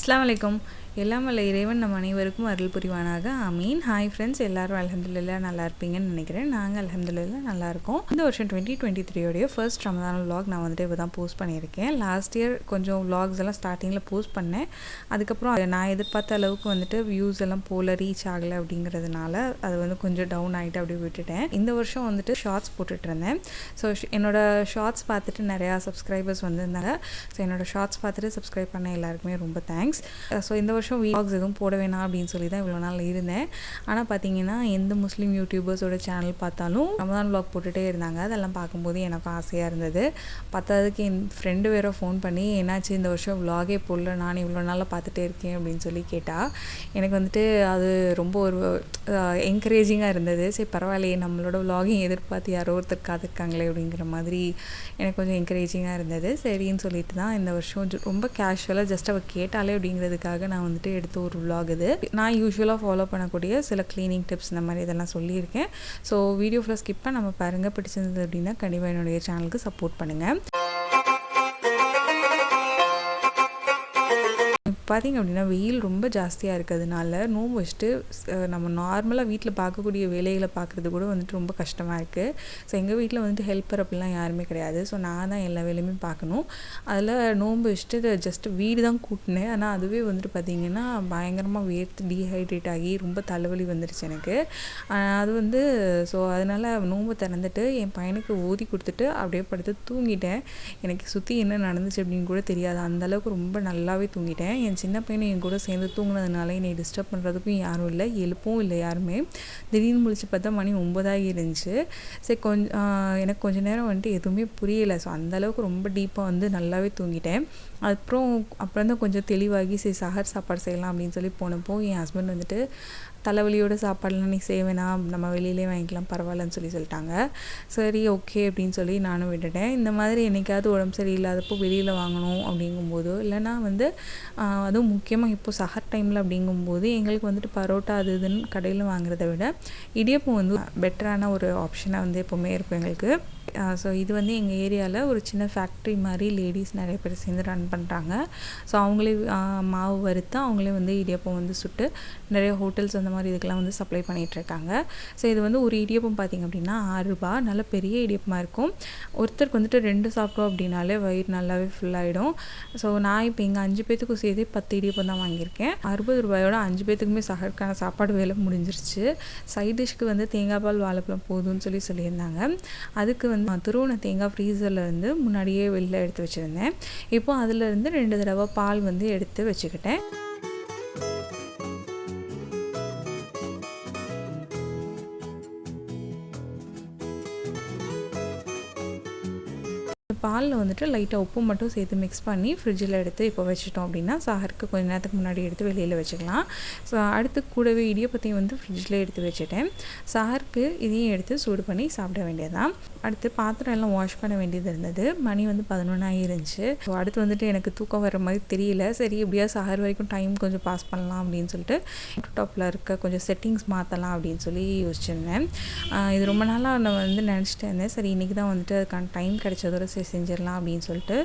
அஸ்ஸலாமு அலைக்கும். எல்லாம் வல்ல இறைவன் நம் அனைவருக்கும் அருள் புரிவானாக. ஆமீன். ஹாய் ஃப்ரெண்ட்ஸ், எல்லாரும் அல்ஹம்துலில்லாஹ் நல்லா இருப்பீங்கன்னு நினைக்கிறேன். நாங்கள் அல்ஹம்துலில்லாஹ் நல்லா இருக்கோம். இந்த வருஷம் 2023 ஃபர்ஸ்ட் ரமதான் vlog நான் வந்துட்டு இப்போ தான் போஸ்ட் பண்ணியிருக்கேன். லாஸ்ட் இயர் கொஞ்சம் vlogs எல்லாம் ஸ்டார்டிங்கில் போஸ்ட் பண்ணேன். அதுக்கப்புறம் நான் எதிர்பார்த்த அளவுக்கு வந்துட்டு வியூஸ் எல்லாம் போல ரீச் ஆகலை அப்படிங்கிறதுனால அது வந்து கொஞ்சம் டவுன் ஆகிட்டு அப்படியே விட்டுட்டேன். இந்த வருஷம் வந்துட்டு ஷார்ட்ஸ் போட்டுட்டு இருந்தேன். ஸோ என்னோட ஷார்ட்ஸ் பார்த்துட்டு நிறையா சப்ஸ்கிரைபர்ஸ் வந்திருந்தாங்க. ஸோ என்னோட ஷார்ட்ஸ் பார்த்துட்டு சப்ஸ்கிரைப் பண்ண எல்லாருக்குமே ரொம்ப தேங்க்ஸ். ஸோ இந்த வருஷம் vlogs எதுவும் போட வேணாம் அப்படின்னு சொல்லி தான் இவ்வளோ நாள் இருந்தேன். ஆனால் பார்த்தீங்கன்னா எந்த முஸ்லீம் யூடியூபர்ஸோட சேனல் பார்த்தாலும் ரமதான் vlog போட்டுகிட்டே இருந்தாங்க. அதெல்லாம் பார்க்கும்போது எனக்கு ஆசையாக இருந்தது. பார்த்ததுக்கு என் ஃப்ரெண்டு வேறு ஃபோன் பண்ணி என்னாச்சு இந்த வருஷம் vlogஏ போடல, நான் இவ்வளோ நாளாக பார்த்துட்டே இருக்கேன் அப்படின்னு சொல்லி கேட்டால் எனக்கு வந்துட்டு அது ரொம்ப ஒரு என்கரேஜிங்காக இருந்தது. சரி பரவாயில்லையே, நம்மளோட vlogகையும் எதிர்பார்த்து யாரோ ஒருத்தர் காத்திருக்காங்களே அப்படிங்கிற மாதிரி எனக்கு கொஞ்சம் என்கரேஜிங்காக இருந்தது. சரின்னு சொல்லிட்டு தான் இந்த வருஷம் ரொம்ப கேஷுவலாக ஜஸ்ட் அவள் கேட்டாலே அப்படிங்கிறதுக்காக நான் வந்துட்டு எடுத்த ஒரு vlog இது. நான் யூஸ்வலாக ஃபாலோ பண்ணக்கூடிய சில க்ளீனிங் டிப்ஸ் இந்த மாதிரி இதெல்லாம் சொல்லியிருக்கேன். ஸோ வீடியோ ஃபுல்லாக ஸ்கிப் பண்ண நம்ம பாருங்கள். பிடிச்சிருந்தது அப்படின்னா கண்டிப்பாக என்னுடைய சேனலுக்கு சப்போர்ட் பண்ணுங்கள். பார்த்திங்க அப்படின்னா வெயில் ரொம்ப ஜாஸ்தியாக இருக்கிறதுனால நோன்பு வச்சுட்டு நம்ம நார்மலாக வீட்டில் பார்க்கக்கூடிய வேலைகளை பார்க்குறது கூட வந்துட்டு ரொம்ப கஷ்டமாக இருக்குது. ஸோ எங்கள் வீட்டில் வந்துட்டு ஹெல்ப்பர் அப்படிலாம் யாருமே கிடையாது. ஸோ நான் தான் எல்லா வேலையுமே பார்க்கணும். அதில் நோன்பு வச்சுட்டு ஜஸ்ட்டு வீடு தான் கூட்டினேன். ஆனால் அதுவே வந்துட்டு பார்த்திங்கன்னா பயங்கரமாக வேர்த்து டீஹைட்ரேட் ஆகி ரொம்ப தலைவலி வந்துடுச்சு எனக்கு. அது வந்து ஸோ அதனால் நோன்பு திறந்துட்டு என் பையனுக்கு ஊதி கொடுத்துட்டு அப்படியே படுத்து தூங்கிட்டேன். எனக்கு சுற்றி என்ன நடந்துச்சு அப்படின்னு கூட தெரியாது. அந்தளவுக்கு ரொம்ப நல்லாவே தூங்கிட்டேன். என் சின்ன பையனை என் கூட சேர்ந்து தூங்கினதுனால என்னை டிஸ்டர்ப் பண்ணுறதுக்கும் யாரும் இல்லை, எழுப்பவும் இல்லை யாருமே. திடீர்னு முழிச்சு பார்த்தா மணி 9 இருந்துச்சு. சரி எனக்கு கொஞ்சம் நேரம் வந்துட்டு எதுவுமே புரியலை. ஸோ அந்தளவுக்கு ரொம்ப டீப்பாக வந்து நல்லாவே தூங்கிட்டேன். அப்புறம் தான் கொஞ்சம் தெளிவாகி சரி சஹர் சாப்பாடு செய்யலாம் அப்படின்னு சொல்லி போனப்போ என் ஹஸ்பண்ட் வந்துட்டு தலைவலியோட சாப்பாடுலாம் நீ செய்வேனா, நம்ம வெளியிலே வாங்கிக்கலாம் பரவாயில்லன்னு சொல்லிட்டாங்க. சரி ஓகே அப்படின்னு சொல்லி நானும் விட்டுட்டேன். இந்த மாதிரி என்றைக்காவது உடம்பு சரியில்லாதப்போ வெளியில் வாங்கணும் அப்படிங்கும்போது, இல்லைனா வந்து அதுவும் முக்கியமாக இப்போது சஹர் டைமில் அப்படிங்கும்போது எங்களுக்கு வந்துட்டு பரோட்டா அது இதுன்னு கடையில் வாங்குறத விட இடியப்பம் வந்து பெட்டரான ஒரு ஆப்ஷனாக வந்து எப்போவுமே இருக்கும் எங்களுக்கு. ஸோ இது வந்து எங்கள் ஏரியாவில் ஒரு சின்ன ஃபேக்ட்ரி மாதிரி லேடிஸ் நிறைய பேர் சேர்ந்து ரன் பண்ணுறாங்க. ஸோ அவங்களே மாவு வறுத்து அவங்களே வந்து இடியப்பம் வந்து சுட்டு நிறைய ஹோட்டல்ஸ் அந்த மாதிரி இதுக்கெல்லாம் வந்து சப்ளை பண்ணிகிட்ருக்காங்க. ஸோ இது வந்து ஒரு இடியப்பம் பார்த்திங்க அப்படின்னா 6 ரூபாய். நல்ல பெரிய இடியப்பமாக இருக்கும். ஒருத்தருக்கு வந்துட்டு 2 சாப்பிட்டோம் அப்படின்னாலே வயிறு நல்லாவே ஃபுல்லாகிடும். ஸோ நான் இப்போ எங்கள் 5 பேத்துக்கும் சேர்த்து 10 இடியப்பம் தான் வாங்கியிருக்கேன். 60 ரூபாயோட 5 பேத்துக்குமே சஹருக்கான சாப்பாடு வேலை முடிஞ்சிருச்சு. சைட் டிஷ்க்கு வந்து தேங்காய் பால் வாழைப்பழம் போதும்னு சொல்லியிருந்தாங்க. அதுக்கு வந்து துருவன தேங்காய் ஃப்ரீசரில் இருந்து முன்னாடியே வெளில எடுத்து வச்சுருந்தேன். இப்போது அதிலேருந்து 2 தடவை பால் வந்து எடுத்து வச்சுக்கிட்டேன். பாலில் வந்துட்டு லைட்டாக உப்பு மட்டும் சேர்த்து மிக்ஸ் பண்ணி ஃப்ரிட்ஜில் எடுத்து இப்போ வச்சுட்டோம் அப்படின்னா சஹருக்கு கொஞ்சம் நேரத்துக்கு முன்னாடி எடுத்து வெளியில் வச்சுக்கலாம். ஸோ அடுத்து கூடவே இடியப்பத்தையும் வந்து ஃப்ரிட்ஜில் எடுத்து வச்சுட்டேன். சஹருக்கு இதையும் எடுத்து சூடு பண்ணி சாப்பிட வேண்டியதான். அடுத்து பாத்திரம் எல்லாம் வாஷ் பண்ண வேண்டியது இருந்தது. மணி வந்து 11 இருந்துச்சு. ஸோ அடுத்து வந்துட்டு எனக்கு தூக்கம் வர மாதிரி தெரியல. சரி எப்படியா சஹர் வரைக்கும் டைம் கொஞ்சம் பாஸ் பண்ணலாம் அப்படின்னு சொல்லிட்டு டாப்பில் இருக்க கொஞ்சம் செட்டிங்ஸ் மாற்றலாம் அப்படின்னு சொல்லி யோசிச்சிருந்தேன். இது ரொம்ப நாளாக நான் வந்து நினச்சிட்டே இருந்தேன். சரி இன்றைக்கி தான் வந்துட்டு அதுக்கான டைம் கிடைச்சதோட செஞ்சிடலாம் அப்படின்னு சொல்லிட்டு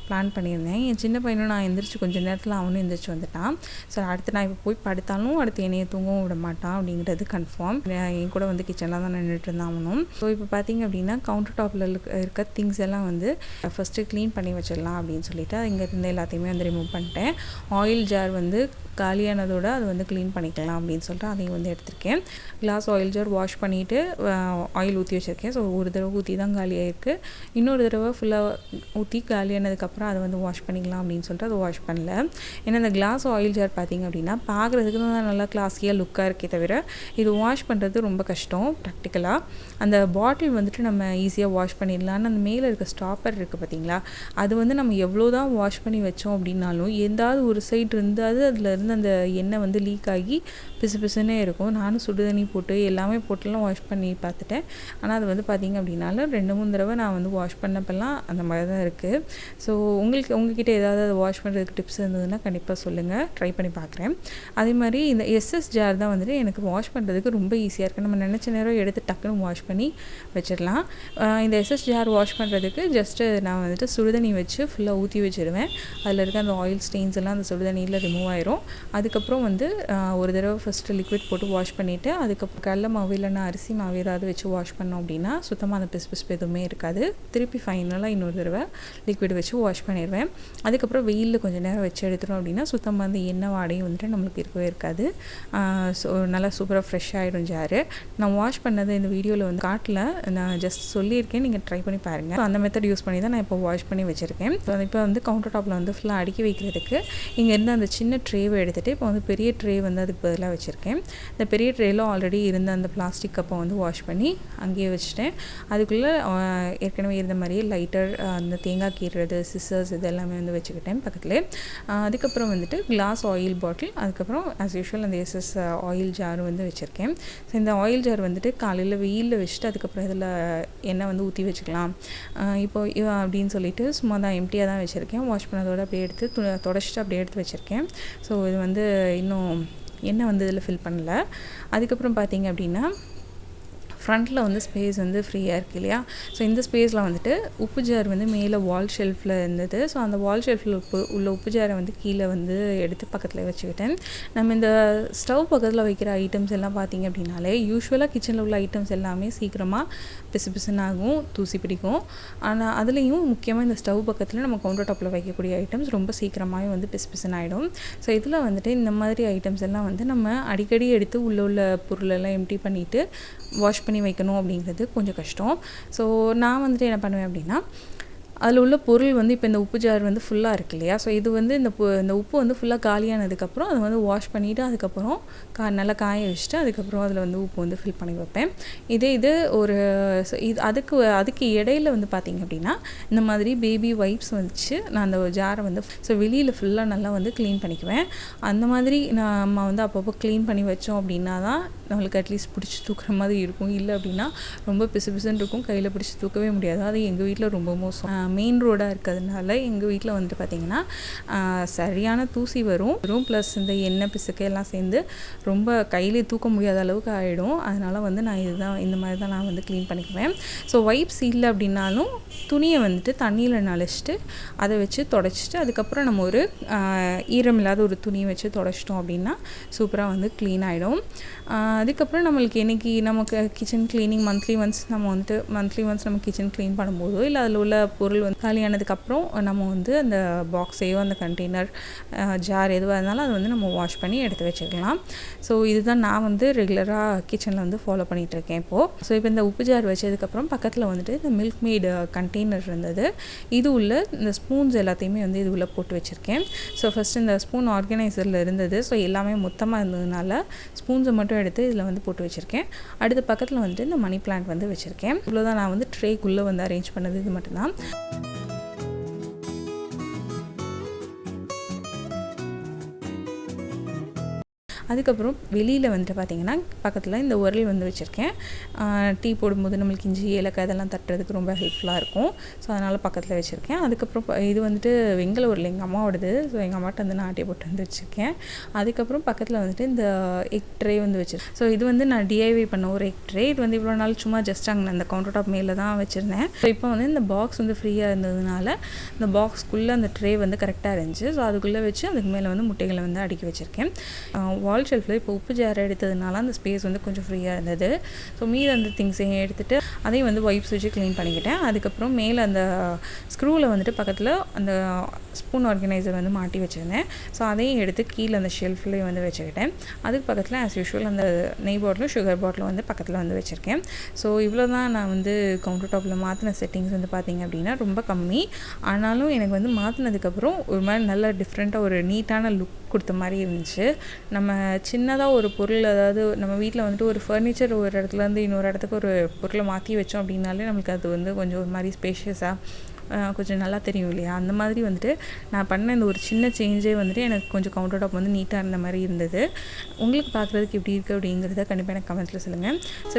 பிளான் பண்ணியிருந்தேன். என் சின்ன பையனும் நான் எந்திரிச்சு கொஞ்சம் நேரத்தில் அவனும் எந்திரிச்சு வந்துட்டான். ஸோ அடுத்து நான் இப்போ போய் படுத்தாலும் அடுத்து என்னையை தூங்கவும் விட மாட்டான் அப்படிங்கிறது கன்ஃபார்ம். என் கூட வந்து கிச்சனில் தான் நின்றுட்டு இருந்தான் அவனும். ஸோ இப்போ பார்த்திங்க அப்படின்னா கவுண்டர் டாப்பில் இருக்க திங்ஸ் எல்லாம் வந்து ஃபஸ்ட்டு க்ளீன் பண்ணி வச்சிடலாம் அப்படின்னு சொல்லிட்டு இங்கேருந்து எல்லாத்தையுமே வந்து ரிமூவ் பண்ணிட்டேன். ஆயில் ஜார் வந்து காலியானதோடு அது வந்து க்ளீன் பண்ணிக்கலாம் அப்படின்னு சொல்லிட்டு அதையும் வந்து எடுத்திருக்கேன். கிளாஸ் ஆயில் ஜார் வாஷ் பண்ணிவிட்டு ஆயில் ஊற்றி வச்சுருக்கேன். ஸோ ஒரு தடவை ஊற்றி தான் காலியாகிருக்கு. இன்னொரு தடவை ஃபுல்லாக ஊற்றி காலியானதுக்கப்புறம் அதை வந்து வாஷ் பண்ணிக்கலாம் அப்படின்னு சொல்லிட்டு அதை வாஷ் பண்ணல. ஏன்னா அந்த கிளாஸ் ஆயில் ஜார் பார்த்திங்க அப்படின்னா பார்க்குறதுக்கு தான் நல்லா கிளாஸியாக லுக்காக இருக்கே தவிர இது வாஷ் பண்ணுறது ரொம்ப கஷ்டம் ப்ராக்டிக்கலாக. அந்த பாட்டில் வந்துட்டு நம்ம ஈஸியாக வாஷ் பண்ணிடலான்னு அந்த மேலே இருக்க ஸ்டாப்பர் இருக்குது பார்த்திங்களா, அது வந்து நம்ம எவ்வளோ தான் வாஷ் பண்ணி வச்சோம் அப்படின்னாலும் எந்தாவது ஒரு சைடு இருந்தாது அதில் இருந்து அந்த எண்ணெய் வந்து லீக் ஆகி பிசு பிசுன்னே இருக்கும். நானும் சுடுதண்ணி போட்டு எல்லாமே போட்டுலாம் வாஷ் பண்ணி பார்த்துட்டேன். ஆனால் அது வந்து பார்த்திங்க அப்படின்னாலும் 2-3 தடவை நான் வந்து வாஷ் பண்ணப்பெல்லாம் அந்த மாதிரி தான் இருக்குது. ஸோ உங்ககிட்ட ஏதாவது அதை வாஷ் பண்ணுறதுக்கு டிப்ஸ் இருந்ததுன்னா கண்டிப்பாக சொல்லுங்கள், ட்ரை பண்ணி பார்க்குறேன். அதே மாதிரி இந்த எஸ்எஸ் ஜார் தான் வந்துட்டு எனக்கு வாஷ் பண்ணுறதுக்கு ரொம்ப ஈஸியாக இருக்குது. நம்ம நினச்ச நேரம் எடுத்து டக்குன்னு வாஷ் பண்ணி வச்சிடலாம். இந்த எஸ்எஸ் ஜார் வாஷ் பண்ணுறதுக்கு ஜஸ்ட்டு நான் வந்துட்டு சுடுதண்ணி வச்சு ஃபுல்லாக ஊற்றி வச்சுருவேன். அதில் இருக்க அந்த ஆயில் ஸ்டெயின்ஸ் எல்லாம் அந்த சுடுதண்ணியில் ரிமூவ் ஆயிரும். அதுக்கப்புறம் வந்து ஒரு தடவை ஃபஸ்ட்டு லிக்விட் போட்டு வாஷ் பண்ணிவிட்டு அதுக்கப்புறம் கடல மாவு இல்லைன்னா அரிசி மாவு ஏதாவது வச்சு வாஷ் பண்ணோம் அப்படின்னா சுத்தமாக அந்த பிசு எதுவுமே இருக்காது. திருப்பி ஃபைனலாக இன்னொரு தடவை லிக்விட் வச்சு வாஷ் பண்ணிடுவேன். அதுக்கப்புறம் வெயிலில் கொஞ்சம் நேரம் வச்சு எடுத்துட்டோம் அப்படின்னா சுத்தமாக அந்த எண்ணெய் வாடையும் வந்துட்டு நம்மளுக்கு இருக்கவே இருக்காது. ஸோ நல்லா சூப்பராக ஃப்ரெஷ் ஆகிடும் ஜாரு. நான் வாஷ் பண்ணது இந்த வீடியோவில் வந்து காட்டல, நான் ஜஸ்ட் சொல்லியிருக்கேன், நீங்கள் ட்ரை பண்ணி பாருங்கள். ஸோ அந்த மெத்தட் யூஸ் பண்ணி தான் நான் இப்போ வாஷ் பண்ணி வச்சுருக்கேன். ஸோ இப்போ வந்து கவுண்டர் டாப்பில் வந்து ஃபுல்லாக அடுக்கி வைக்கிறதுக்கு இங்கேருந்து அந்த சின்ன ட்ரேவை எடுத்துகிட்டு இப்போ வந்து பெரிய ட்ரே வந்து அதுக்கு பதிலாக வச்சுருக்கேன். இந்த பெரிய ட்ரேயில் ஆல்ரெடி இருந்த அந்த பிளாஸ்டிக் கப்பை வந்து வாஷ் பண்ணி அங்கேயே வச்சுட்டேன். அதுக்குள்ளே ஏற்கனவே இருந்த மாதிரியே லைட்டர், அந்த தேங்காய் கீறுறது, சிசர்ஸ் இது எல்லாமே வந்து வச்சுக்கிட்டேன் பக்கத்துலேயே. அதுக்கப்புறம் வந்துட்டு கிளாஸ் ஆயில் பாட்டில், அதுக்கப்புறம் ஆஸ் யூஷுவல் அந்த எஸ்எஸ் ஆயில் ஜார் வந்து வச்சுருக்கேன். ஸோ இந்த ஆயில் ஜார் வந்துட்டு காலையில் வெயிலில் வச்சுட்டு அதுக்கப்புறம் இதில் எண்ணெய் வந்து ஊற்றி வச்சுக்கலாம் இப்போ அப்படின்னு சொல்லிட்டு சும்மா தான் எம்டியாக தான் வச்சுருக்கேன். வாஷ் பண்ணதோடு அப்படியே எடுத்து தொடச்சிட்டு அப்படியே எடுத்து வச்சுருக்கேன். ஸோ இது வந்து இன்னும் எண்ணெய் வந்து இதில் ஃபில் பண்ணல. அதுக்கப்புறம் பார்த்தீங்க அப்படின்னா ஃப்ரண்ட்டில் வந்து ஸ்பேஸ் வந்து ஃப்ரீயாக இருக்குது இல்லையா. ஸோ இந்த ஸ்பேஸில் வந்துட்டு உப்பு ஜார் வந்து மேலே வால் ஷெல்ஃபில் இருந்தது. ஸோ அந்த வால் ஷெல்ஃபில் உள்ள உப்பு ஜாரை வந்து கீழே வந்து எடுத்து பக்கத்தில் வச்சுக்கிட்டேன். நம்ம இந்த ஸ்டவ் பக்கத்தில் வைக்கிற ஐட்டம்ஸ் எல்லாம் பார்த்திங்க அப்படின்னாலே யூஸ்வலாக கிச்சனில் உள்ள ஐட்டம்ஸ் எல்லாமே சீக்கிரமாக பிசுபிசுனாகும், தூசி பிடிக்கும். ஆனால் அதுலேயும் முக்கியமாக இந்த ஸ்டவ் பக்கத்தில் நம்ம கவுண்டர் டாப்பில் வைக்கக்கூடிய ஐட்டம்ஸ் ரொம்ப சீக்கிரமாகவே வந்து பிசுபிசுனாயிடும். ஸோ இதில் வந்துட்டு இந்த மாதிரி ஐட்டம்ஸ் எல்லாம் வந்து நம்ம அடிக்கடி எடுத்து உள்ள பொருளெல்லாம் எம்டி பண்ணிவிட்டு வாஷ் பண்ணி வைக்கணும் அப்படிங்கிறது கொஞ்சம் கஷ்டம். ஸோ நான் வந்துட்டு என்ன பண்ணுவேன் அப்படின்னா அதில் உள்ள பொருள் வந்து இப்போ இந்த உப்பு ஜார் வந்து ஃபுல்லாக இருக்குது இல்லையா. ஸோ இது வந்து இந்த உப்பு வந்து ஃபுல்லாக காலியானதுக்கப்புறம் அதை வந்து வாஷ் பண்ணிவிட்டு அதுக்கப்புறம் நல்லா காய வச்சுட்டு அதுக்கப்புறம் அதில் வந்து உப்பு வந்து ஃபில் பண்ணி வைப்பேன். இது ஒரு அதுக்கு இடையில வந்து பார்த்திங்க அப்படின்னா இந்த மாதிரி பேபி வைப்ஸ் வச்சு நான் அந்த ஜாரை வந்து வெளியில் ஃபுல்லாக நல்லா வந்து க்ளீன் பண்ணிக்குவேன். அந்த மாதிரி நம்ம வந்து அப்பப்போ க்ளீன் பண்ணி வச்சோம் அப்படின்னா தான் நம்மளுக்கு அட்லீஸ்ட் பிடிச்சி தூக்குற மாதிரி இருக்கும். இல்லை அப்படின்னா ரொம்ப பிசுன்னு இருக்கும், கையில் பிடிச்சி தூக்கவே முடியாது. அது எங்கள் வீட்டில் ரொம்ப மோசம். மெயின் ரோடாக இருக்கிறதுனால எங்கள் வீட்டில் வந்துட்டு பார்த்திங்கன்னா சரியான தூசி வரும். ப்ளஸ் இந்த எண்ணெய் பிசுக்கு எல்லாம் சேர்ந்து ரொம்ப கையிலே தூக்க முடியாத அளவுக்கு ஆகிடும். அதனால் வந்து நான் இந்த மாதிரி தான் நான் வந்து க்ளீன் பண்ணிக்குவேன். ஸோ வைப்ஸ் இல்லை அப்படின்னாலும் துணியை வந்துட்டு தண்ணியில் நனைச்சிட்டு அதை வச்சு தொடச்சிட்டு அதுக்கப்புறம் நம்ம ஒரு ஈரம் இல்லாத ஒரு துணியை வச்சு தொடச்சிட்டோம் அப்படின்னா சூப்பராக வந்து க்ளீன் ஆகிடும். அதுக்கப்புறம் நம்மளுக்கு என்னைக்கு நமக்கு கிச்சன் க்ளீனிங் மந்த்லி ஒன்ஸ் நம்ம கிச்சன் க்ளீன் பண்ணும்போதோ இல்லை அதில் உள்ள பொருள் வந்து காலியானதுக்கப்புறம் நம்ம வந்து அந்த பாக்ஸையோ அந்த கண்டெய்னர் ஜார் எதுவாக இருந்தாலும் அதை வந்து நம்ம வாஷ் பண்ணி எடுத்து வச்சுக்கலாம். ஸோ இதுதான் நான் வந்து ரெகுலராக கிச்சனில் வந்து ஃபாலோ பண்ணிகிட்ருக்கேன் இப்போது. ஸோ இப்போ இந்த உப்பு ஜார் வச்சதுக்கப்புறம் பக்கத்தில் வந்துட்டு இந்த மில்க் மேட் கண்டெய்னர் இருந்தது. இது உள்ள இந்த ஸ்பூன்ஸ் எல்லாத்தையுமே வந்து இது உள்ள போட்டு வச்சுருக்கேன். ஸோ ஃபஸ்ட்டு இந்த ஸ்பூன் ஆர்கனைசரில் இருந்தது. ஸோ எல்லாமே மொத்தமாக இருந்ததுனால ஸ்பூன்ஸை மட்டும் எடுத்து இதில் வந்து போட்டு வச்சுருக்கேன். அடுத்த பக்கத்தில் வந்துட்டு இந்த மணி பிளான்ட் வந்து வச்சுருக்கேன். இவ்வளோதான் நான் வந்து ட்ரேக்குள்ளே வந்து அரேஞ்ச் பண்ணது இது மட்டும்தான். அதுக்கப்புறம் வெளியில் வந்துட்டு பார்த்திங்கன்னா பக்கத்தில் இந்த உரல் வந்து வச்சுருக்கேன். டீ போடும்போது நம்மளுக்கு இஞ்சி ஏலக்காய் இதெல்லாம் தட்டுறதுக்கு ரொம்ப ஹெல்ப்ஃபுல்லாக இருக்கும். ஸோ அதனால் பக்கத்தில் வச்சுருக்கேன். அதுக்கப்புறம் இது வந்துட்டு வெங்கல உரல் எங்கள் அம்மாவோடது. ஸோ எங்கள் அம்மாட்ட வந்து நான் ஆட்டியை போட்டு வந்து வச்சுருக்கேன். அதுக்கப்புறம் பக்கத்தில் வந்துட்டு இந்த எக் ட்ரே வந்து வச்சுருக்கேன். ஸோ இது வந்து நான் டிஐவை பண்ண ஒரு எக் ட்ரே. இது வந்து இவ்வளோ நாள் சும்மா ஜஸ்ட் அங்கே அந்த கவுண்டர் டாப் மேலே தான் வச்சுருந்தேன். ஸோ இப்போ வந்து இந்த பாக்ஸ் வந்து ஃப்ரீயாக இருந்ததுனால இந்த பாக்ஸ்க்குள்ளே அந்த ட்ரே வந்து கரெக்டாக இருந்துச்சு. ஸோ அதுக்குள்ளே வச்சு அதுக்கு மேலே வந்து முட்டைகளை வந்து அடுக்கி வச்சுருக்கேன். வால் ஷெல்ஃபில் இப்போ உப்பு ஜாரை எடுத்ததுனால அந்த ஸ்பேஸ் வந்து கொஞ்சம் ஃப்ரீயாக இருந்தது. ஸோ மீது அந்த திங்ஸையும் எடுத்துகிட்டு அதையும் வந்து வைப்ஸ் வச்சு க்ளீன் பண்ணிக்கிட்டேன். அதுக்கப்புறம் மேலே அந்த ஸ்க்ரூவில் வந்துட்டு பக்கத்தில் அந்த ஸ்பூன் ஆர்கனைசர் வந்து மாட்டி வச்சுருந்தேன். ஸோ அதையும் எடுத்து கீழே அந்த ஷெல்ஃப்லேயே வந்து வச்சுக்கிட்டேன். அதுக்கு பக்கத்தில் ஆஸ் யூஷுவல் அந்த நெய் பாட்டிலும் சுகர் பாட்டிலும் வந்து பக்கத்தில் வந்து வச்சுருக்கேன். ஸோ இவ்வளோ தான் நான் வந்து கவுண்டர் டாப்பில் மாற்றின செட்டிங்ஸ் வந்து பார்த்திங்க அப்படின்னா ரொம்ப கம்மி. ஆனாலும் எனக்கு வந்து மாற்றினதுக்கப்புறம் ஒரு மாதிரி நல்ல டிஃப்ரெண்ட்டாக ஒரு நீட்டான லுக் கொடுத்த மாதிரி இருந்துச்சு. நம்ம சின்னதாக ஒரு பொருள், அதாவது நம்ம வீட்டில் வந்துட்டு ஒரு ஃபர்னிச்சர் ஒரு இடத்துலேருந்து இன்னொரு இடத்துக்கு ஒரு பொருளை மாற்றி வச்சோம் அப்படின்னாலே நம்மளுக்கு அது வந்து கொஞ்சம் ஒரு மாதிரி ஸ்பேஷியஸாக கொஞ்சம் நல்லா தெரியும் இல்லையா. அந்த மாதிரி வந்துட்டு நான் பண்ண இந்த ஒரு சின்ன சேஞ்சே வந்துட்டு எனக்கு கொஞ்சம் கவுண்டர் டாப் வந்து நீட்டாக இருந்த மாதிரி இருந்தது. உங்களுக்கு பார்க்குறதுக்கு எப்படி இருக்குது அப்படிங்கிறத கண்டிப்பாக எனக்கு கமெண்ட்ஸில் சொல்லுங்கள். ஸோ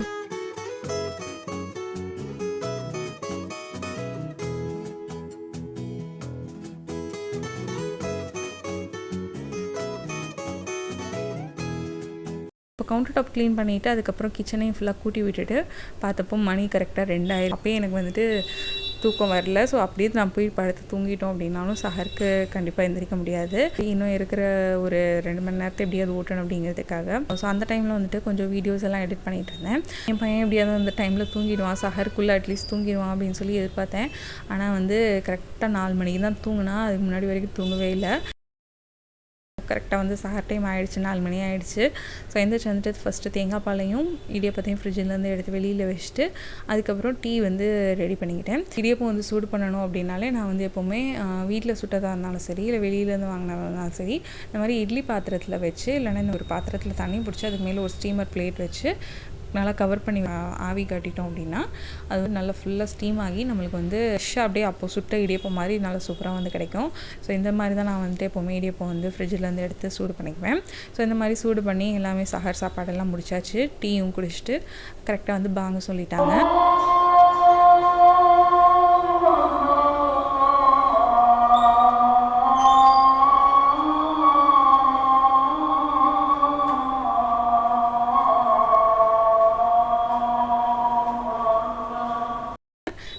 இப்போ கவுண்டர் டாப் க்ளீன் பண்ணிவிட்டு அதுக்கப்புறம் கிச்சனையும் ஃபுல்லாக கூட்டி விட்டுட்டு பார்த்தப்போ மணி கரெக்டாக 2 அப்போயே எனக்கு வந்துட்டு தூக்கம் வரல. ஸோ அப்படியே நான் போய் படுத்து தூங்கிட்டோம் அப்படின்னாலும் சஹருக்கு கண்டிப்பாக எந்திரிக்க முடியாது. இன்னும் இருக்கிற ஒரு 2 மணி நேரத்தை எப்படியாவது ஓட்டணும் அப்படிங்கிறதுக்காக. ஸோ அந்த டைமில் வந்துட்டு கொஞ்சம் வீடியோஸ் எல்லாம் எடிட் பண்ணிகிட்டு இருந்தேன். என் பையன் எப்படியாவது அந்த டைமில் தூங்கிடுவான், சஹருக்குள்ளே அட்லீஸ்ட் தூங்கிடுவான் அப்படின்னு சொல்லி எதிர்பார்த்தேன். ஆனால் வந்து கரெக்டாக 4 மணிக்கு தான் தூங்கினா. அதுக்கு முன்னாடி வரைக்கும் தூங்கவே இல்லை. கரெக்டாக வந்து சஹர் டைம் ஆகிடுச்சு, 4 மணி ஆகிடுச்சு. ஸோ எந்திரிச்சு வந்துட்டு ஃபஸ்ட்டு தேங்காய் பாலையும் இடியப்பத்தையும் ஃப்ரிட்ஜிலேருந்து எடுத்து வெளியில் வச்சுட்டு அதுக்கப்புறம் டீ வந்து ரெடி பண்ணிக்கிட்டேன். இடியப்பம் வந்து சூடு பண்ணணும் அப்படின்னாலே நான் வந்து எப்போவுமே வீட்டில் சுட்டதாக இருந்தாலும் சரி, இல்லை வெளியிலேருந்து வாங்கினதாக இருந்தாலும் சரி, இந்த மாதிரி இட்லி பாத்திரத்தில் வச்சு இல்லைன்னா இந்த ஒரு பாத்திரத்தில் தண்ணி பிடிச்சி அதுக்கு மேலே ஒரு ஸ்டீமர் பிளேட் வச்சு நல்லா கவர் பண்ணி ஆவி காட்டிட்டோம் அப்படின்னா அது வந்து நல்லா ஃபுல்லாக ஸ்டீம் ஆகி நம்மளுக்கு வந்து ஃப்ரெஷ்ஷாக அப்படியே அப்போ சுட்ட இடியப்பம் மாதிரி நல்லா சூப்பராக வந்து கிடைக்கும். ஸோ இந்த மாதிரி தான் நான் வந்துட்டு எப்போவுமே இடியப்பம் வந்து ஃப்ரிட்ஜிலேருந்து எடுத்து சூடு பண்ணிக்குவேன். ஸோ இந்த மாதிரி சூடு பண்ணி எல்லாமே சஹர் சாப்பாடெல்லாம் முடிச்சாச்சு. டீயும் குடிச்சிட்டு கரெக்டாக வந்து பாங்க சொல்லிட்டாங்க.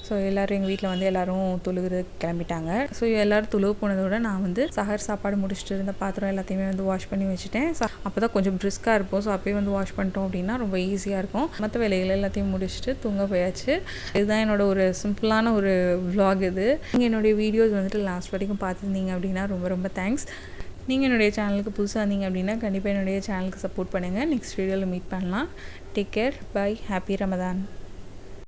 ஸோ எல்லோரும் எங்கள் வீட்டில் வந்து எல்லோரும் தொழுகிறதுக்கு கிளம்பிட்டாங்க. ஸோ எல்லோரும் தொழுவு போனதோட நான் வந்து சஹர் சாப்பாடு முடிச்சுட்டு இருந்த பாத்திரம் எல்லாத்தையுமே வந்து வாஷ் பண்ணி வச்சுட்டேன். அப்போ தான் கொஞ்சம் பிரிஸ்காக இருப்போம். ஸோ அப்போயே வந்து வாஷ் பண்ணிட்டோம் அப்படின்னா ரொம்ப ஈஸியாக இருக்கும். மற்ற வேலைகள் எல்லாத்தையும் முடிச்சுட்டு தூங்க போயாச்சு. இதுதான் என்னோடய ஒரு சிம்பிளான ஒரு vlog இது. நீங்கள் என்னுடைய வீடியோஸ் வந்துட்டு லாஸ்ட் வரைக்கும் பார்த்துருந்தீங்க அப்படின்னா ரொம்ப ரொம்ப தேங்க்ஸ். நீங்கள் என்னுடைய சேனலுக்கு புதுசாக இருந்தீங்க அப்படின்னா கண்டிப்பாக என்னுடைய சேனலுக்கு சப்போர்ட் பண்ணுங்கள். நெக்ஸ்ட் வீடியோவில் மீட் பண்ணலாம். Take care, bye, happy Ramadan.